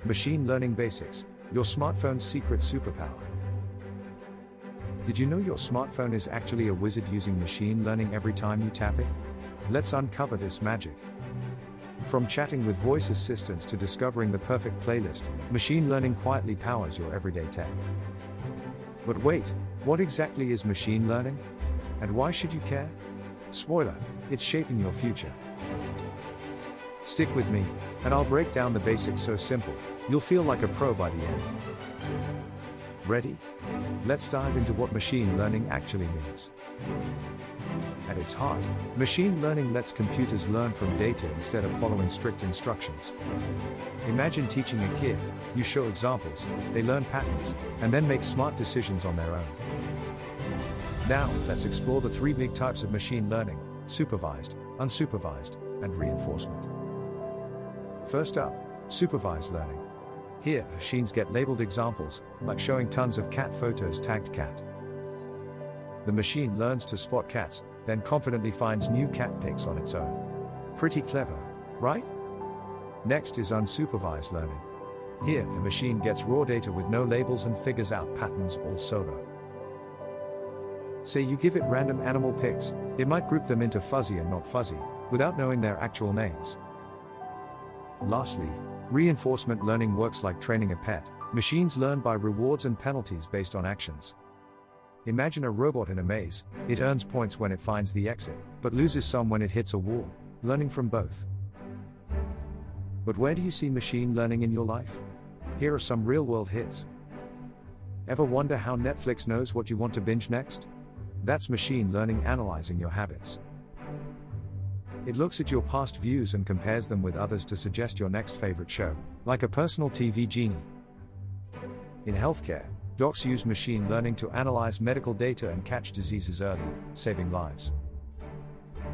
Machine Learning Basics, your smartphone's secret superpower. Did you know your smartphone is actually a wizard using machine learning every time you tap it? Let's uncover this magic. From chatting with voice assistants to discovering the perfect playlist, machine learning quietly powers your everyday tech. But wait, what exactly is machine learning? And why should you care? Spoiler, it's shaping your future. Stick with me, and I'll break down the basics so simple, you'll feel like a pro by the end. Ready? Let's dive into what machine learning actually means. At its heart, machine learning lets computers learn from data instead of following strict instructions. Imagine teaching a kid, you show examples, they learn patterns, and then make smart decisions on their own. Now, let's explore the three big types of machine learning: supervised, unsupervised, and reinforcement. First up, supervised learning. Here, machines get labeled examples, like showing tons of cat photos tagged cat. The machine learns to spot cats, then confidently finds new cat pics on its own. Pretty clever, right? Next is unsupervised learning. Here, the machine gets raw data with no labels and figures out patterns all solo. Say you give it random animal pics, it might group them into fuzzy and not fuzzy, without knowing their actual names. Lastly, reinforcement learning works like training a pet. Machines learn by rewards and penalties based on actions. Imagine a robot in a maze, it earns points when it finds the exit, but loses some when it hits a wall, learning from both. But where do you see machine learning in your life? Here are some real-world hits. Ever wonder how Netflix knows what you want to binge next? That's machine learning analyzing your habits. It looks at your past views and compares them with others to suggest your next favorite show, like a personal TV genie. In healthcare, docs use machine learning to analyze medical data and catch diseases early, saving lives.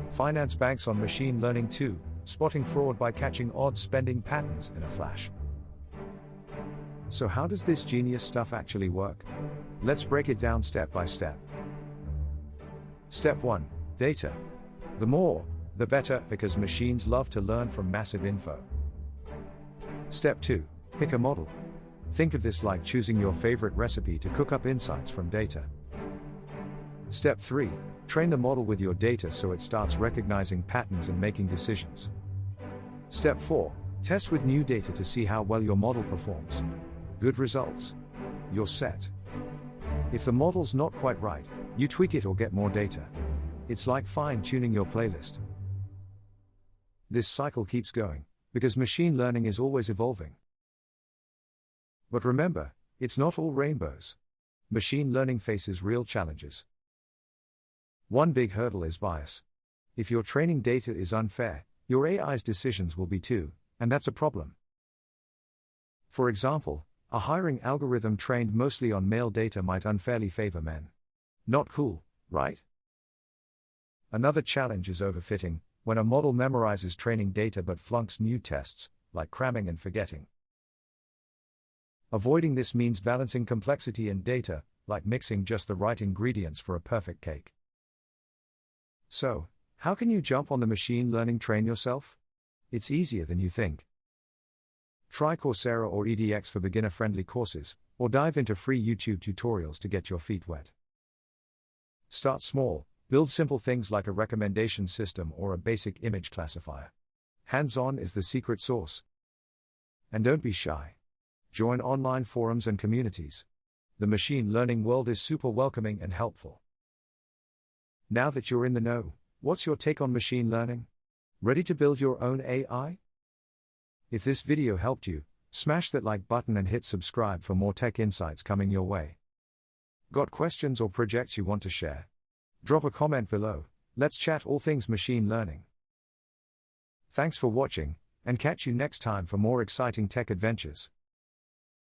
Finance banks on machine learning too, spotting fraud by catching odd spending patterns in a flash. So how does this genius stuff actually work? Let's break it down step by step. Step 1. Data. The more, the better, because machines love to learn from massive info. Step 2. Pick a model. Think of this like choosing your favorite recipe to cook up insights from data. Step 3. Train the model with your data so it starts recognizing patterns and making decisions. Step 4. Test with new data to see how well your model performs. Good results. You're set. If the model's not quite right, you tweak it or get more data. It's like fine-tuning your playlist. This cycle keeps going, because machine learning is always evolving. But remember, it's not all rainbows. Machine learning faces real challenges. One big hurdle is bias. If your training data is unfair, your AI's decisions will be too, and that's a problem. For example, a hiring algorithm trained mostly on male data might unfairly favor men. Not cool, right? Another challenge is overfitting, when a model memorizes training data but flunks new tests, like cramming and forgetting. Avoiding this means balancing complexity and data, like mixing just the right ingredients for a perfect cake. So, how can you jump on the machine learning train yourself? It's easier than you think. Try Coursera or edX for beginner-friendly courses, or dive into free YouTube tutorials to get your feet wet. Start small, build simple things like a recommendation system or a basic image classifier. Hands-on is the secret sauce. And don't be shy. Join online forums and communities. The machine learning world is super welcoming and helpful. Now that you're in the know, what's your take on machine learning? Ready to build your own AI? If this video helped you, smash that like button and hit subscribe for more tech insights coming your way. Got questions or projects you want to share? Drop a comment below, let's chat all things machine learning. Thanks for watching, and catch you next time for more exciting tech adventures.